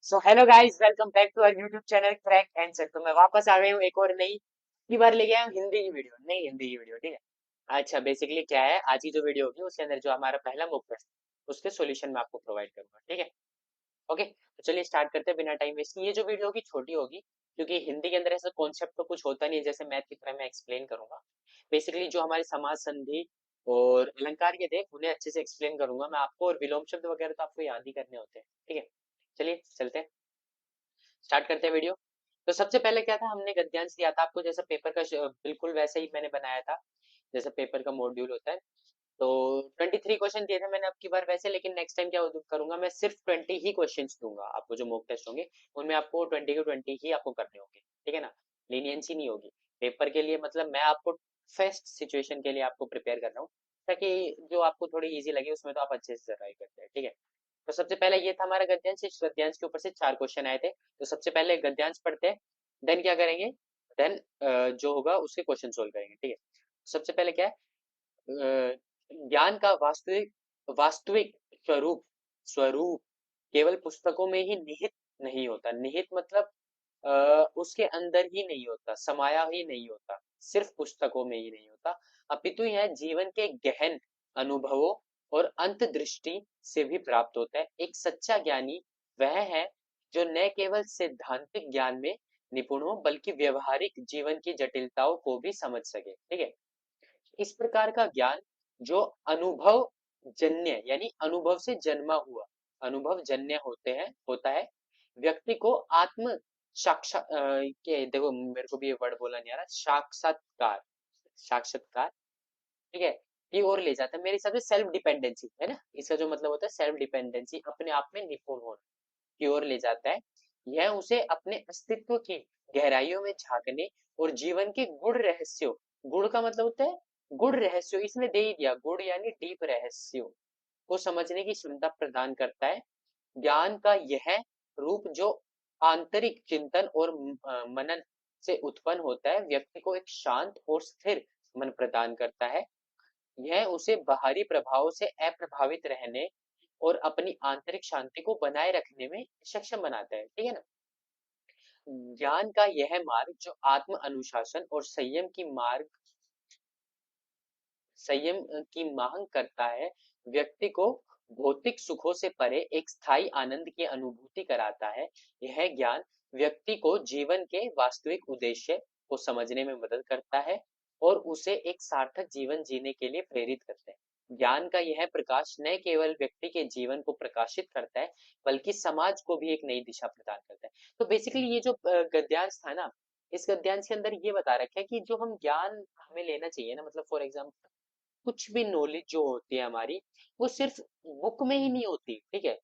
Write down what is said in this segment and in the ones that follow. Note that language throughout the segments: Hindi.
So hello guys, welcome back to our YouTube channel crack answer. तो मैं वापस आ गई हूँ एक और नई की बार लेके आया हूँ हिंदी की वीडियो, नई हिंदी की वीडियो। ठीक है। अच्छा, बेसिकली क्या है, आज की जो वीडियो होगी उसके अंदर जो हमारा पहला मॉक टेस्ट उसके सॉल्यूशन मैं आपको प्रोवाइड करूंगा। ठीक है। ओके, तो चलिए स्टार्ट करते हैं बिना टाइम वेस्ट। ये जो वीडियो होगी छोटी होगी, क्योंकि हिंदी के अंदर ऐसा कॉन्सेप्ट तो कुछ होता नहीं है जैसे मैथ की तरह मैं एक्सप्लेन करूंगा। बेसिकली जो हमारे समाज संधि और अलंकार के थे उन्हें अच्छे से एक्सप्लेन करूंगा मैं आपको, और विलोम शब्द वगैरह तो आपको याद ही करने होते हैं। ठीक है। चलिए चलते हैं, स्टार्ट करते हैं वीडियो। तो सबसे पहले क्या था, हमने गद्यांश लिया था आपको, जैसा पेपर का बिल्कुल वैसे ही मैंने बनाया था जैसा पेपर का मॉड्यूल होता है। तो 23 क्वेश्चन दिए थे मैंने अब की बार वैसे, लेकिन नेक्स्ट टाइम क्या करूंगा, मैं सिर्फ 20 ही क्वेश्चंस दूंगा आपको। जो मॉक टेस्ट होंगे उनमें आपको 20 के 20 ही आपको करने होंगे। ठीक है ना। लीनियंसी नहीं होगी पेपर के लिए, मतलब मैं आपको फर्स्ट सिचुएशन के लिए आपको प्रिपेयर कर रहा हूँ, ताकि जो आपको थोड़ी इजी लगे उसमें तो आप अच्छे से सर्वाइव करते हैं। ठीक है। तो सबसे पहले ये था हमारा गद्यांश, इस गद्यांश के ऊपर से 4 क्वेश्चन आए थे। तो सबसे पहले गद्यांश पढ़ते हैं, देन क्या करेंगे, देन जो होगा उसके क्वेश्चन सोल्व करेंगे। ठीक है। सबसे पहले क्या है, ज्ञान का वास्तविक वास्तविक स्वरूप स्वरूप केवल पुस्तकों में ही निहित नहीं होता। निहित मतलब उसके अंदर ही नहीं होता, समाया ही नहीं होता, सिर्फ पुस्तकों में ही नहीं होता, अपितु यह जीवन के गहन अनुभवों और अंतर्दृष्टि से भी प्राप्त होता है। एक सच्चा ज्ञानी वह है जो न केवल सैद्धांतिक ज्ञान में निपुण हो, बल्कि व्यवहारिक जीवन की जटिलताओं को भी समझ सके। ठीक है। इस प्रकार का ज्ञान जो अनुभव जन्य यानी अनुभव से जन्मा हुआ, अनुभव जन्य होता है, व्यक्ति को आत्म के देखो मेरे को भी ये वर्ड बोला नहीं आ रहा, साक्षात्कार, साक्षात्कार, ठीक है, की ओर ले जाता है। मेरे हिसाब से सेल्फ डिपेंडेंसी है ना, इसका जो मतलब होता है सेल्फ डिपेंडेंसी, अपने आप में निपुण होना की ओर ले जाता है। यह उसे अपने अस्तित्व की गहराइयों में झांकने और जीवन के गूढ़ रहस्यों, गुड़ का मतलब होता है गुड़ रहस्यों, इसने दे ही दिया, गुड़ यानी डीप रहस्यों को समझने की क्षमता प्रदान करता है। ज्ञान का यह रूप जो आंतरिक चिंतन और मनन से उत्पन्न होता है, व्यक्ति को एक शांत और स्थिर मन प्रदान करता है। यह उसे बाहरी प्रभावों से अप्रभावित रहने और अपनी आंतरिक शांति को बनाए रखने में सक्षम बनाता है। ठीक है ना। ज्ञान का यह मार्ग जो आत्म अनुशासन और संयम की मांग करता है, व्यक्ति को भौतिक सुखों से परे एक स्थायी आनंद की अनुभूति कराता है। यह ज्ञान व्यक्ति को जीवन के वास्तविक उद्देश्य को समझने में मदद करता है और उसे एक सार्थक जीवन जीने के लिए प्रेरित करता है। ज्ञान का यह प्रकाश न केवल व्यक्ति के जीवन को प्रकाशित करता है, बल्कि समाज को भी एक नई दिशा प्रदान करता है। तो बेसिकली ये जो गद्यांश था ना, इस गद्यांश के अंदर ये बता रखा है कि जो हम ज्ञान हमें लेना चाहिए ना, मतलब फॉर एग्जाम्पल कुछ भी नॉलेज जो होती है हमारी, वो सिर्फ बुक में ही नहीं होती। ठीक है।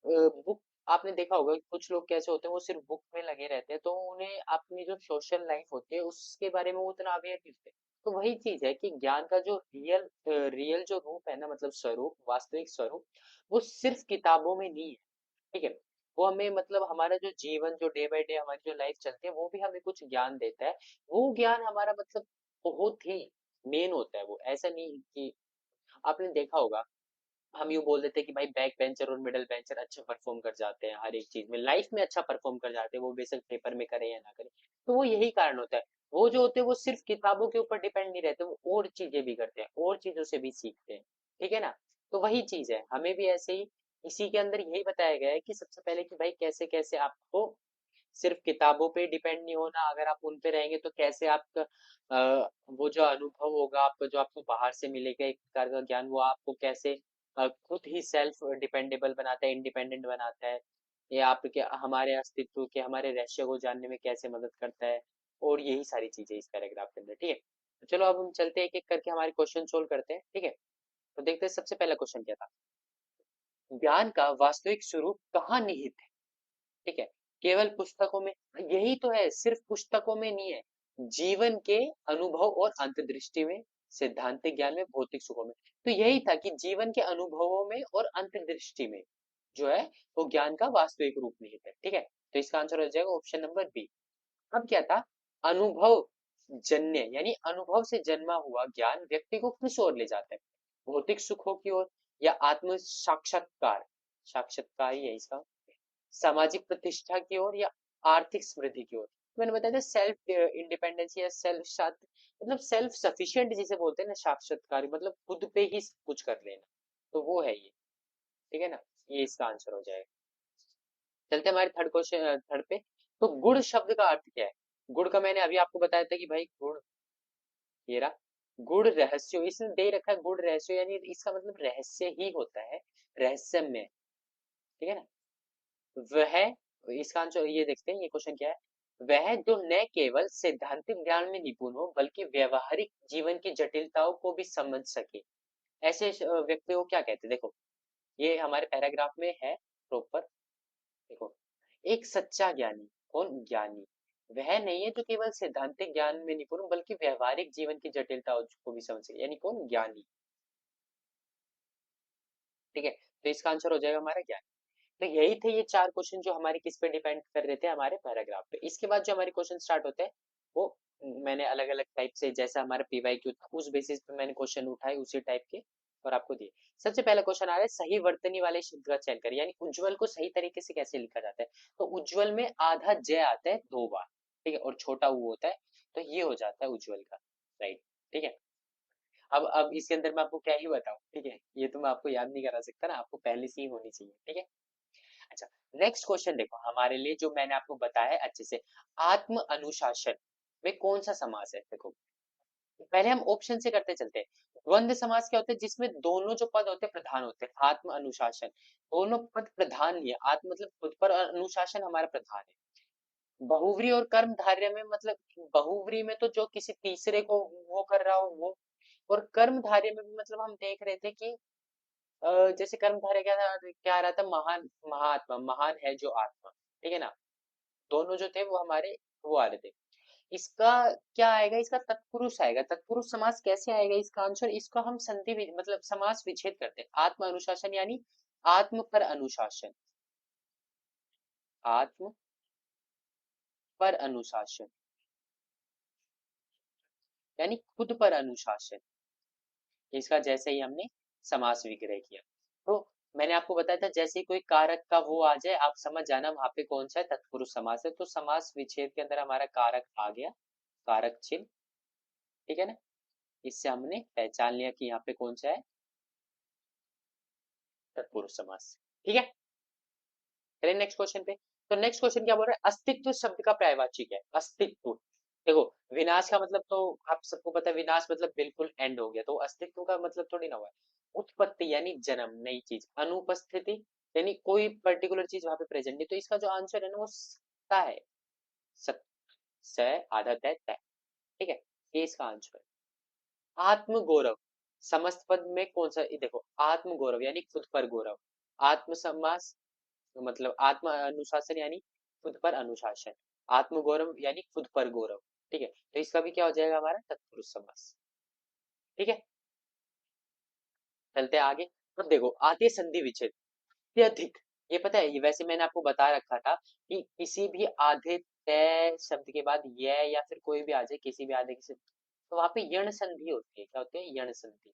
बुक, आपने देखा होगा कि कुछ लोग कैसे होते हैं, वो सिर्फ बुक में लगे रहते हैं, तो उन्हें अपनी जो सोशल लाइफ होती है उसके बारे में वो उतना अवेयर नहीं होते। तो वही चीज है कि ज्ञान का जो रियल जो रूप है ना, मतलब स्वरूप, वास्तविक स्वरूप, वो सिर्फ किताबों में नहीं है। ठीक है। वो हमें, मतलब हमारा जो जीवन, जो डे बाय डे हमारी जो लाइफ चलती है, वो भी हमें कुछ ज्ञान देता है। वो ज्ञान हमारा मतलब बहुत ही मेन होता है। वो ऐसा नहीं कि, आपने देखा होगा, हम यूँ बोल देते हैं कि भाई बैक बेंचर और मिडल बेंचर अच्छा परफॉर्म कर जाते हैं हर एक चीज में, लाइफ में अच्छा परफॉर्म कर जाते हैं, वो बेशक पेपर में करे या ना करे। तो वो यही कारण होता है। वो जो होते हैं वो सिर्फ किताबों के ऊपर डिपेंड नहीं रहते, वो और चीजें भी करते हैं, और चीजों से भी सीखते हैं। ठीक है ना। तो वही चीज है, हमें भी ऐसे ही इसी के अंदर यही बताया गया है कि सबसे पहले कि भाई कैसे कैसे आपको सिर्फ किताबों पे डिपेंड नहीं होना। अगर आप उन पे रहेंगे तो कैसे आपका वो जो अनुभव होगा आपका, जो आपको बाहर से मिलेगा एक प्रकार का ज्ञान, वो आपको कैसे खुद ही सेल्फ डिपेंडेबल बनाता है, इंडिपेंडेंट बनाता है, या आपके हमारे अस्तित्व के, हमारे रहस्य को जानने में कैसे मदद करता है, और यही सारी चीजें इस पैराग्राफ के अंदर। ठीक है। तो चलो अब हम चलते हैं, एक एक करके हमारे क्वेश्चन सोल्व करते हैं। ठीक है। तो देखते हैं सबसे पहला क्वेश्चन क्या था, ज्ञान का वास्तविक स्वरूप कहाँ निहित है। ठीक है। केवल पुस्तकों में, यही तो है, सिर्फ पुस्तकों में नहीं है, जीवन के अनुभव और अंतर्दृष्टि में, सिद्धांतिक ज्ञान में, भौतिक सुखों में। तो यही था कि जीवन के अनुभवों में और अंतर्दृष्टि में जो है वो ज्ञान का वास्तविक रूप निहित है। ठीक है। तो इसका आंसर हो जाएगा ऑप्शन नंबर बी। अब क्या था, अनुभव जन्य यानी अनुभव से जन्मा हुआ ज्ञान व्यक्ति को किस ओर ले जाता है, भौतिक सुखों की ओर या आत्म साक्षात्कार, साक्षात्कार ही है इसका, सामाजिक प्रतिष्ठा की ओर या आर्थिक समृद्धि की ओर। मैंने बताया था सेल्फ इंडिपेंडेंस या सेल्फ मतलब सेल्फ सफिशिएंट जिसे बोलते हैं ना, साक्षात्कार मतलब खुद पे ही सब कुछ कर लेना, तो वो है ये। ठीक है ना, ये इसका आंसर हो जाएगा। चलते हैं हमारे थर्ड क्वेश्चन, थर्ड पे। तो गुण शब्द का अर्थ क्या है? गुण का मैंने अभी आपको बताया था कि भाई गुण, ये रहा, गुण रहस्य, इसने दे रखा है गुण रहस्य, यानी इसका मतलब रहस्य ही होता है, रहस्यमय। ठीक है ना, वह, इसका आंसर ये देखते हैं, ये क्वेश्चन क्या है। वह जो न केवल सैद्धांतिक ज्ञान में निपुण हो बल्कि व्यवहारिक जीवन की जटिलताओं को भी समझ सके, ऐसे व्यक्ति को क्या कहते हैं? देखो, ये हमारे पैराग्राफ में है प्रॉपर। देखो, एक सच्चा ज्ञानी, कौन ज्ञानी, वह नहीं है जो केवल सैद्धांतिक ज्ञान में निपुण हो बल्कि व्यवहारिक जीवन की जटिलताओं को भी समझ सके, यानी कौन, ज्ञानी। ठीक है, तो इसका आंसर हो जाएगा हमारा ज्ञानी। तो यही थे ये चार क्वेश्चन जो हमारे किस पे डिपेंड कर रहे थे, हमारे पैराग्राफ पे। इसके बाद जो हमारे क्वेश्चन स्टार्ट होते हैं वो मैंने अलग अलग टाइप से, जैसा हमारा पीवाईक्यू था उस बेसिस पे मैंने क्वेश्चन उठाए उसी टाइप के और आपको दिए। सबसे पहला क्वेश्चन आ रहा है, सही वर्तनी वाले शब्द का चयन करें, यानी उज्जवल को सही तरीके से कैसे लिखा जाता है। तो उज्जवल में आधा जय आता है 2 बार, ठीक है, और छोटा ऊ होता है, तो ये हो जाता है उज्जवल का, राइट। ठीक है, अब इसके अंदर मैं आपको क्या ही बताऊं, ठीक है, ये तो मैं आपको याद नहीं करा सकता ना, आपको पहले से ही होनी चाहिए। ठीक है, अच्छा, नेक्स्ट क्वेश्चन देखो हमारे लिए, जो मैंने आपको बताया है अच्छे से, आत्म अनुशासन में कौन सा समास है? देखो, पहले हम ऑप्शन से करते चलते हैं। द्वंद्व समास क्या होता है? जिसमें दोनों जो पद होते हैं प्रधान होते हैं। आत्म अनुशासन, दोनों पद प्रधान नहीं है, आत्म मतलब खुद पर, और अनुशासन हमारा प्रधान है। बहुव्रीहि और कर्मधारय में मतलब, बहुव्रीहि में तो जो किसी तीसरे को वो कर रहा हो वो, और कर्मधारय में भी मतलब हम देख रहे थे कि जैसे कर्मधारय क्या आ रहा था, महान, महात्मा, महान है जो आत्मा। ठीक है ना, दोनों जो थे वो हमारे वो आ रहे थे। इसका क्या आएगा? इसका तत्पुरुष आएगा। तत्पुरुष समास कैसे आएगा? इसका आंसर, इसको हम मतलब समास विच्छेद करते हैं। आत्म अनुशासन यानी आत्म पर अनुशासन, आत्म पर अनुशासन यानी खुद पर अनुशासन, इसका जैसे ही हमने समास विग्रह किया, तो मैंने आपको बताया था जैसे ही कोई कारक का वो आ जाए आप समझ जाना वहां पे कौन सा है, तत्पुरुष समास है। तो समास विच्छेद के अंदर हमारा कारक आ गया, कारक चिन्ह। ठीक है ना, इससे हमने पहचान लिया कि यहाँ पे कौन सा है, तत्पुरुष समास। ठीक है, चलिए नेक्स्ट क्वेश्चन पे। तो नेक्स्ट क्वेश्चन क्या बोल रहा है, अस्तित्व शब्द का पर्यायवाची क्या है? अस्तित्व, देखो, विनाश का मतलब तो आप सबको पता है, विनाश मतलब बिल्कुल एंड हो गया, तो अस्तित्व का मतलब थोड़ी ना हुआ है। उत्पत्ति यानी जन्म, नई चीज। अनुपस्थिति यानी कोई पर्टिकुलर चीज वहां पे प्रेजेंट नहीं, तो इसका जो आंसर है ना वो सत्ता है। सत, स, आधा तय तय। ठीक है, ये इसका आंसर है। आत्म गौरव, समस्त पद में कौन सा, ये देखो, आत्म गौरव यानी खुद पर गौरव। आत्म समास मतलब आत्म अनुशासन यानी खुद पर अनुशासन। आत्म गौरव यानी खुद पर गौरव। ठीक है, तो इसका भी क्या हो जाएगा हमारा, तत्पुरुष समास। ठीक है, चलते हैं आगे। अब देखो, आते संधि विच्छेद, अत्यधिक, ये पता है, ये वैसे मैंने आपको बता रखा था कि किसी भी आधे तय शब्द के बाद ये या फिर कोई भी आ जाए, किसी भी आधे के, तो वहां पे यण संधि होती है। क्या होती है? यण संधि।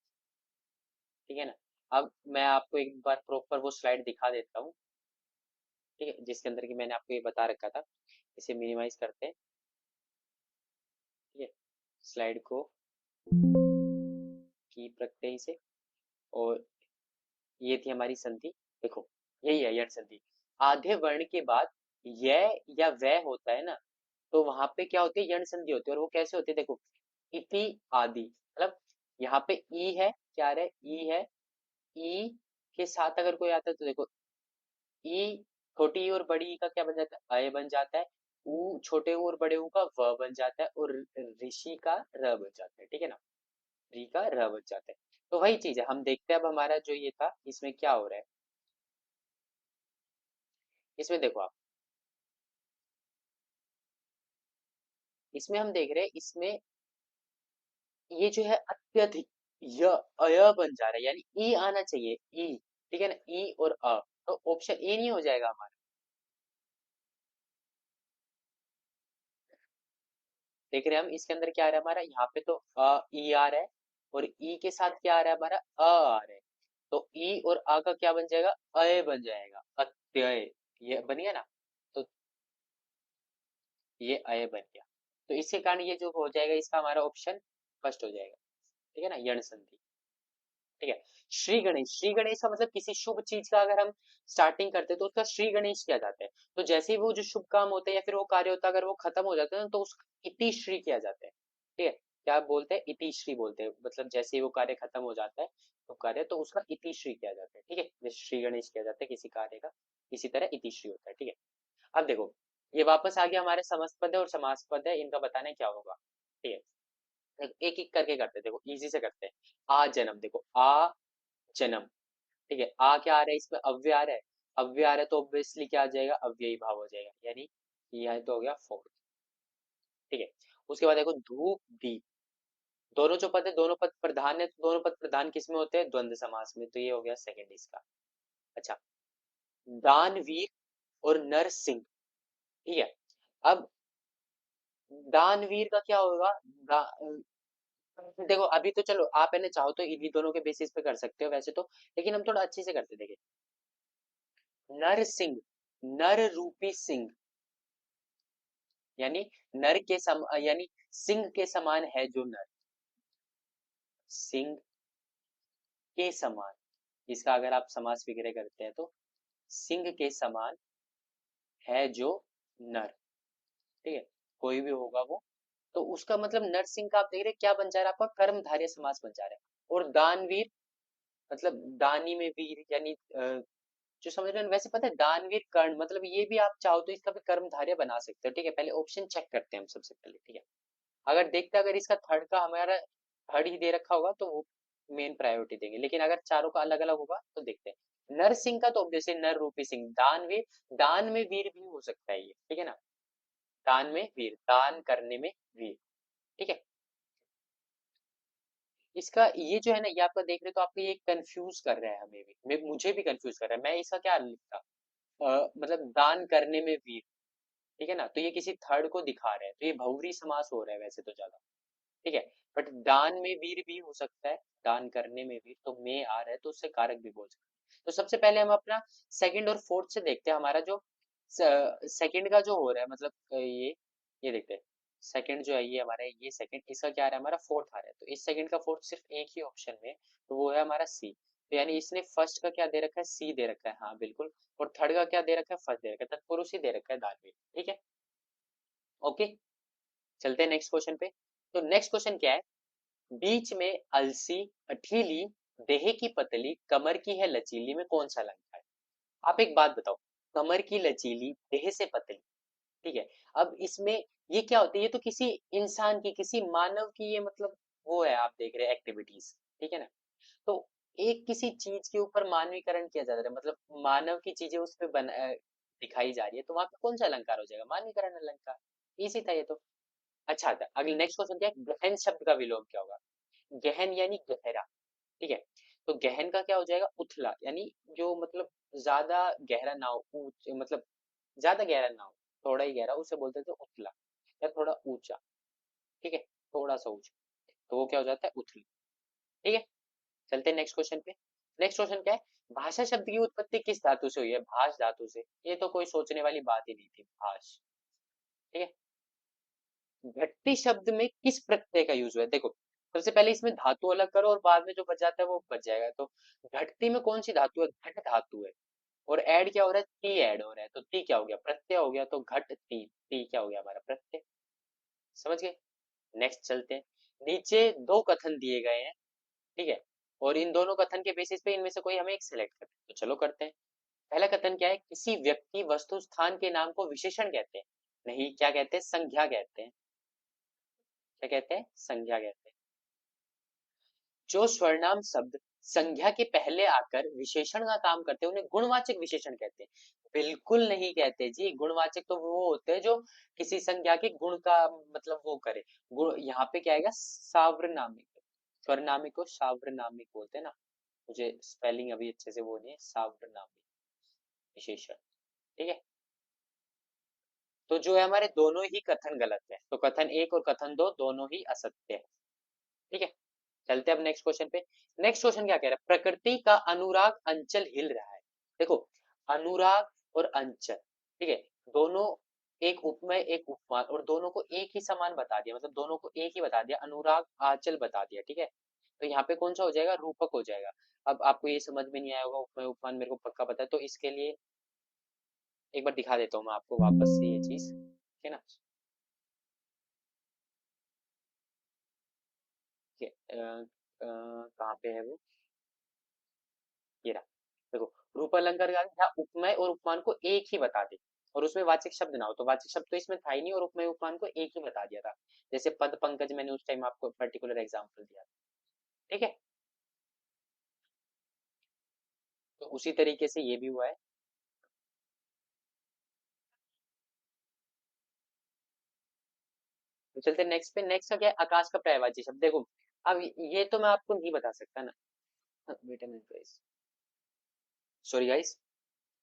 ठीक है ना, अब मैं आपको एक बार प्रॉपर वो स्लाइड दिखा देता हूँ, ठीक है, जिसके अंदर की मैंने आपको ये बता रखा था। इसे मिनिमाइज करते हैं, ठीक है, स्लाइड को कीप रखते हैं इसे, और ये थी हमारी संधि। देखो, यही है यण संधि। आधे वर्ण के बाद य या वह होता है ना, तो वहां पे क्या होती है, यण संधि होती है। और वो कैसे होती है? देखो, इति आदि, मतलब यहाँ पे ई है, क्या है, ई है, ई के साथ अगर कोई आता है तो देखो, ई, छोटी ई और बड़ी ई का क्या बन जाता है, अय बन जाता है। ऊ, छोटे ऊ और बड़े ऊ का व बन जाता है, और ऋषि का र बन जाता है। ठीक है ना, री का र बन जाता है। तो वही चीज है, हम देखते हैं अब हमारा जो ये था इसमें क्या हो रहा है। इसमें देखो आप, इसमें हम देख रहे हैं, इसमें ये जो है अत्यधिक, य, अय बन जा रहा है, यानी ई आना चाहिए, ई। ठीक है ना, ई और अ, तो ऑप्शन ए नहीं हो जाएगा हमारा। देख रहे हैं हम, इसके अंदर क्या आ रहा है हमारा, यहाँ पे तो ई आ रहा है, और ई के साथ क्या आ रहा है हमारा, आ रहा है। तो ई और आ का क्या बन जाएगा, अय बन जाएगा, अत्यय। ये बन गया ना, तो ये अय बन गया। तो इसके कारण ये जो हो जाएगा इसका हमारा ऑप्शन फर्स्ट हो जाएगा, ठीक है ना, यण संधि। ठीक है। श्री गणेश, श्री गणेश का मतलब किसी शुभ चीज का अगर हम स्टार्टिंग करते हैं तो उसका श्री गणेश किया जाता है। तो जैसे ही वो जो शुभ काम होते हैं या फिर वो कार्य होता है अगर वो खत्म हो जाता है ना तो उसका इति श्री किया जाता है। ठीक है, क्या बोलते हैं, इति श्री बोलते हैं, मतलब जैसे ही वो कार्य खत्म हो जाता है तो कार्य, तो उसका इति श्री किया जाता है। ठीक है, जैसे श्री गणेश किया जाता है किसी कार्य का, इसी तरह इति श्री होता है। ठीक है, अब देखो ये वापस आ गया हमारे समस्त पद है और समास पद है, इनका बताना क्या होगा। ठीक है, एक एक करके करते हैं, देखो इजी से करते हैं। आ जन्म, देखो आ जन्म, ठीक है, आ क्या आ रहा है इसमें, अव्यय आ रहा है। अव्यय आ रहा है तो ऑब्वियसली क्या आ जाएगा, अव्ययी भाव हो जाएगा, यानी यह तो हो गया फोर्थ। ठीक है, उसके बाद देखो धूप दीप, दोनों जो पद है दोनों पद प्रधान है, तो दोनों पद प्रधान किस में होते हैं, द्वंद्व समास में, तो ये हो गया सेकंड इसका। अच्छा, दानवीर और नरसिंह, ठीक है। अब दानवीर का क्या होगा, देखो अभी तो चलो आप है ना चाहो तो इन्हीं दोनों के बेसिस पे कर सकते हो वैसे तो, लेकिन हम थोड़ा अच्छे से करते देखें। नर सिंह, नर रूपी सिंह, यानी नर के सम यानी सिंह के समान है जो नर, सिंह के समान, इसका अगर आप समास विग्रह करते हैं तो सिंह के समान है जो नर, ठीक है, कोई भी होगा वो, तो उसका मतलब नरसिंह का आप देख रहे हैं क्या बन जा रहा है आपका, कर्मधारय समास बन जा रहा है। और दानवीर मतलब दानी में वीर, यानी जो समझ रहे हैं वैसे, पता है दानवीर कर्ण, मतलब ये भी आप चाहो तो इसका भी कर्मधारय बना सकते हो। ठीक है, पहले ऑप्शन चेक करते हैं हम सबसे पहले। ठीक है, अगर देखते हैं अगर इसका थर्ड का हमारा थर्ड ही दे रखा होगा तो वो मेन प्रायोरिटी देंगे, लेकिन अगर चारों का अलग अलग होगा तो देखते हैं। नर सिंह का तो ऑब्वियसली नर रूपी सिंह, दानवीर, दान में वीर भी हो सकता है ये, ठीक है ना, दान में वीर, दान करने में वीर। ठीक है, इसका ये जो है ना ये आपका देख रहे हो तो आपको ये कंफ्यूज कर रहा है, हमें भी मुझे भी कंफ्यूज कर रहा है, मैं इसका क्या लिखता, मतलब दान करने में वीर, ठीक है ना, तो ये किसी थर्ड को दिखा रहा है, तो ये बहुव्रीहि समास हो रहा है वैसे तो ज्यादा। ठीक है, बट दान में वीर भी हो सकता है, दान करने में वीर, तो में आ रहा है तो उससे कारक भी बोल सकते हैं। तो सबसे पहले हम अपना सेकंड और फोर्थ से देखते हैं, हमारा जो सेकंड का जो हो रहा है, मतलब ये देखते हैं। सेकंड जो है ये हमारा, ये सेकंड, इसका क्या आ रहा है, हमारा फोर्थ आ रहा है, तो इस सेकंड का फोर्थ सिर्फ एक ही ऑप्शन में है, तो वो है हमारा सी। तो यानी इसने फर्स्ट का क्या दे रखा है, सी दे रखा है, हाँ बिल्कुल, और थर्ड का क्या दे रखा है, फर्स्ट दे रखा है, तत्पुरुष ही दे रखा है दानवीर। ठीक है, ओके, चलते हैं नेक्स्ट क्वेश्चन पे। तो नेक्स्ट क्वेश्चन क्या है, बीच में अलसी, अठीली, देह की पतली, कमर की है लचीली में कौन सा अलंकार है। आप एक बात बताओ, कमर की लचीली, देह से पतली, ठीक है, अब इसमें ये क्या होता है, ये तो किसी इंसान की, किसी मानव की, ये मतलब वो है, आप देख रहे हैं एक्टिविटीज, ठीक है ना, तो एक किसी चीज के ऊपर मानवीकरण किया जा रहा है, मतलब मानव की चीजें उस पे दिखाई जा रही है, तो वहां पे कौन सा अलंकार हो जाएगा, मानवीकरण अलंकार, इसी था ये तो। अच्छा था, अगले नेक्स्ट क्वेश्चन क्या है, गहन शब्द का विलोम क्या होगा, गहन यानी गहरा, ठीक है, तो गहन का क्या हो जाएगा, उथला, यानी जो मतलब ज्यादा गहरा ना हो, मतलब ज्यादा गहरा ना हो, थोड़ा ही गहरा, उसे बोलते थे उथला, या थोड़ा ऊंचा, ठीक है, थोड़ा सा ऊंचा, तो वो क्या हो जाता है, उथली। ठीक है, चलते हैं नेक्स्ट क्वेश्चन पे। नेक्स्ट क्वेश्चन क्या है, भाषा शब्द की उत्पत्ति किस धातु से हुई है, भाष धातु से, ये तो कोई सोचने वाली बात ही नहीं थी, भाष। ठीक है, घट्टी शब्द में किस प्रत्यय का यूज हुआ है, देखो सबसे पहले इसमें धातु अलग करो और बाद में जो बच जाता है वो बच जाएगा, तो घटती में कौन सी धातु है, घट धातु है, और ऐड क्या हो रहा है, ती ऐड हो रहा है, तो ती क्या हो गया, प्रत्यय हो गया, तो घट ती, ती क्या हो गया हमारा, प्रत्यय। समझ गए, नेक्स्ट चलते हैं। नीचे दो कथन दिए गए हैं, ठीक है, और इन दोनों कथन के बेसिस पे इनमें से कोई हमें एक सिलेक्ट करना है, तो चलो करते हैं। पहला कथन क्या है, किसी व्यक्ति वस्तु स्थान के नाम को विशेषण कहते हैं, नहीं क्या कहते हैं, संज्ञा कहते हैं, क्या कहते हैं, संज्ञा कहते हैं। जो स्वर्णाम शब्द संज्ञा के पहले आकर विशेषण का काम करते हैं उन्हें गुणवाचक विशेषण कहते हैं, बिल्कुल नहीं कहते जी, गुणवाचक तो वो होते हैं जो किसी संज्ञा के गुण का मतलब वो करे, गुण यहाँ पे क्या आएगा, सार्वनामिक, स्वरनामिक को सार्वनामिक बोलते हैं ना, मुझे स्पेलिंग अभी अच्छे से वो नहीं है, सार्वनामिक विशेषण। ठीक है, तो जो है हमारे दोनों ही कथन गलत है, तो कथन एक और कथन दो दोनों ही असत्य है। ठीक है, चलते हैं अब नेक्स्ट क्वेश्चन पे। नेक्स्ट क्वेश्चन क्या कह रहा है, प्रकृति का अनुराग अंचल हिल रहा है, देखो अनुराग और अंचल, ठीक है, दोनों एक उपमेय एक उपमान, और दोनों को एक ही समान बता दिया, मतलब दोनों को एक ही बता दिया, अनुराग आंचल बता दिया, ठीक है। तो यहाँ पे कौन सा हो जाएगा, रूपक हो जाएगा। अब आपको ये समझ में नहीं आया होगा, उपमेय उपमान मेरे को पक्का पता है, तो इसके लिए एक बार दिखा देता हूँ मैं आपको वापस से ये चीज, ठीक है ना। ठीक है, कहाँ पे है वो, ये रहा। देखो, रूप अलंकार का क्या, उपमेय और उपमान को एक ही बता दे, और उसमें वाचक शब्द ना हो, तो वाचक शब्द तो इसमें था ही नहीं, और उपमेय उपमान को एक ही बता दिया था। जैसे पद पंकज, मैंने उस टाइम आपको पर्टिकुलर एग्जांपल दिया, ठीक है। तो उसी तरीके से ये भी हुआ है। तो चलते नेक्स्ट पे, नेक्स्ट का क्या है, आकाश का पर्यायवाची शब्द। देखो, अब ये तो मैं आपको नहीं बता सकता ना, wait a minute guys, sorry guys.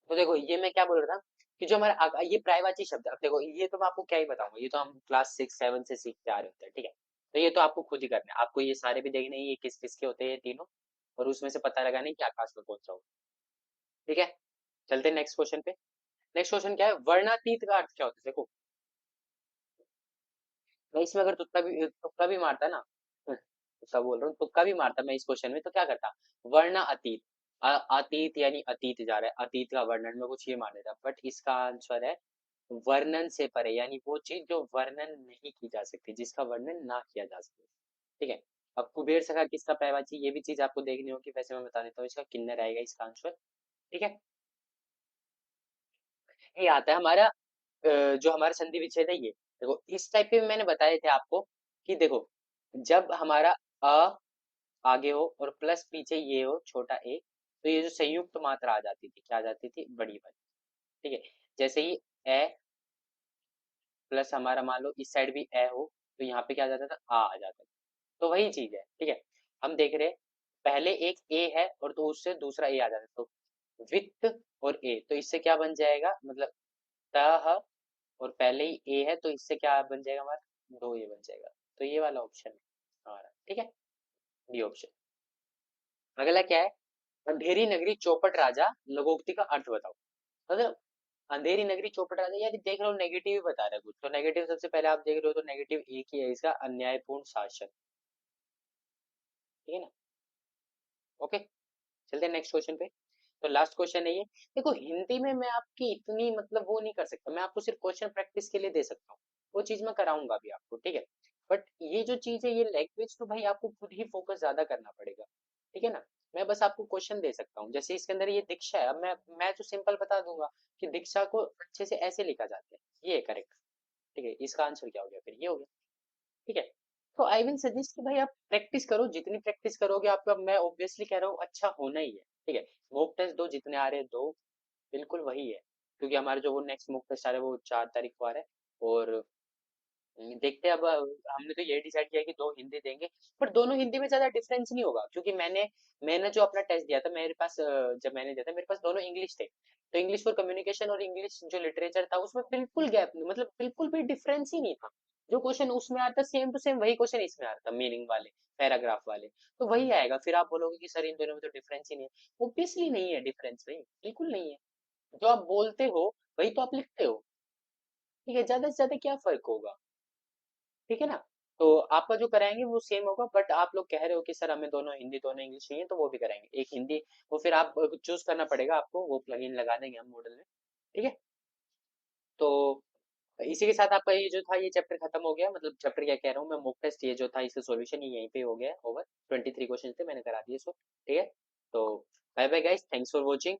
तो देखो, ये मैं क्या बोल रहा था, कि जो हमारा ये पर्यायवाची शब्द है, अब देखो ये तो मैं आपको क्या ही बताऊंगा, ये तो हम क्लास 6 7 से सीखते आ रहे होते हैं, ठीक है। तो ये तो आपको खुद ही करना है, आपको ये सारे भी देखने हैं, ये किस किस के होते हैं ये तीनों, और उसमें से पता लगाना है कि आकाश में कौन सा होगा, ठीक है। चलते हैं नेक्स्ट क्वेश्चन पे। नेक्स्ट क्वेश्चन क्या है, वर्णातीत का अर्थ क्या होता है, देखो मैं इसमें अगर तुक्का भी मारता ना, तुक्का बोल रहा हूँ, तुक्का भी मारता मैं इस क्वेश्चन में, तो क्या करता, वर्ण अतीत, अतीत यानी अतीत जा रहा है, अतीत का वर्णन में कुछ ये मान लेता, बट इसका आंसर है वर्णन से परे, यानी वो चीज जो वर्णन नहीं की जा सकती, जिसका वर्णन ना किया जा सके, ठीक है। अब कुबेर सखा किसका पर्यायवाची, ये भी चीज आपको देखनी होगी, वैसे मैं बता देता हूँ, इसका किन्नर आएगा इसका आंसर, ठीक है। ये आता है हमारा जो हमारा संधि विच्छेद है ये, देखो इस टाइप के भी मैंने बताए थे आपको, कि देखो जब हमारा अ आगे हो और प्लस पीछे ये हो छोटा ए, तो ये जो संयुक्त मात्रा आ जाती थी, क्या आ जाती थी, बड़ी वाली, ठीक है। जैसे ही ए प्लस हमारा मान लो इस साइड भी ए हो, तो यहाँ पे क्या आ जाता था, आ जाता था। तो वही चीज है, ठीक है। हम देख रहे हैं, पहले एक ए है और तो उससे दूसरा ए आ जाता है, तो वित्त और ए, तो इससे क्या बन जाएगा, मतलब त और पहले ही ए है, तो इससे क्या बन जाएगा हमारा, दो ए बन जाएगा, तो ये वाला ऑप्शन है हमारा, ठीक है, बी ऑप्शन। अगला क्या है, अंधेरी नगरी चौपट राजा, लघुक्ति का अर्थ बताओ। मतलब अंधेरी नगरी चौपट राजा, यार देख रहे हो नेगेटिव ही बता रहा है कुछ, तो नेगेटिव सबसे पहले आप देख रहे हो, तो नेगेटिव एक ही है इसका, अन्यायपूर्ण शासन, ठीक है ना। ओके, चलते हैं नेक्स्ट क्वेश्चन पे। तो लास्ट क्वेश्चन है ये। देखो हिंदी में मैं आपकी इतनी मतलब वो नहीं कर सकता, मैं आपको सिर्फ क्वेश्चन प्रैक्टिस के लिए दे सकता हूँ, वो चीज मैं कराऊंगा भी आपको, ठीक है। बट ये जो चीज है, ये लैंग्वेज तो भाई आपको खुद ही फोकस ज्यादा करना पड़ेगा, ठीक है ना। मैं बस आपको क्वेश्चन दे सकता हूँ, जैसे इसके अंदर ये दीक्षा है, अब मैं तो सिंपल बता दूंगा कि दीक्षा को अच्छे से ऐसे लिखा जाता है, ये करेक्ट, ठीक है। इसका आंसर क्या हो गया, फिर ये हो गया, ठीक है। तो आई विल सजेस्ट कि भाई आप प्रैक्टिस करो, जितनी प्रैक्टिस करोगे आपका, मैं ऑब्वियसली कह रहा हूँ अच्छा होना ही है, ठीक है। मॉक टेस्ट दो, जितने आ रहे हैं दो, बिल्कुल वही है, क्योंकि हमारे जो वो नेक्स्ट मॉक टेस्ट आ रहा है वो 4 तारीख को आ रहा है, और देखते हैं अब, हमने तो ये डिसाइड किया कि दो हिंदी देंगे, पर दोनों हिंदी में ज्यादा डिफरेंस नहीं होगा, क्योंकि मैंने जो अपना टेस्ट दिया था, मेरे पास जब मैंने दिया था मेरे पास दोनों इंग्लिश थे, तो इंग्लिश फॉर कम्युनिकेशन और इंग्लिश जो लिटरेचर था, उसमें बिल्कुल गैप नहीं, मतलब बिल्कुल भी डिफरेंस ही नहीं था। जो क्वेश्चन उसमें आता सेम टू सेम वही क्वेश्चन इसमें आता, मीनिंग वाले, पैराग्राफ वाले, तो वही आएगा। फिर आप बोलोगे कि सर इन दोनों में तो डिफरेंस ही नहीं है, ऑब्वियसली नहीं है डिफरेंस भाई, बिल्कुल नहीं है। जो आप बोलते हो वही तो आप लिखते हो, ठीक है, ज्यादा से ज्यादा क्या फर्क होगा, ठीक है ना। तो आपका जो कराएंगे वो सेम होगा, बट आप लोग कह रहे हो कि सर हमें दोनों हिंदी दोनों इंग्लिश चाहिए, तो वो भी कराएंगे, एक हिंदी, वो फिर आप चूज करना पड़ेगा आपको, वो प्लगइन लगा देंगे हम मॉडल में, ठीक है। तो इसी के साथ आपका ये जो था ये चैप्टर खत्म हो गया, मतलब चैप्टर क्या कह रहा हूँ मैं, मॉक टेस्ट ये जो था इसका सॉल्यूशन ये यहीं पे हो गया ओवर, 23 क्वेश्चन थे मैंने करा दिए, सो ठीक है। तो bye bye guys, thanks for watching.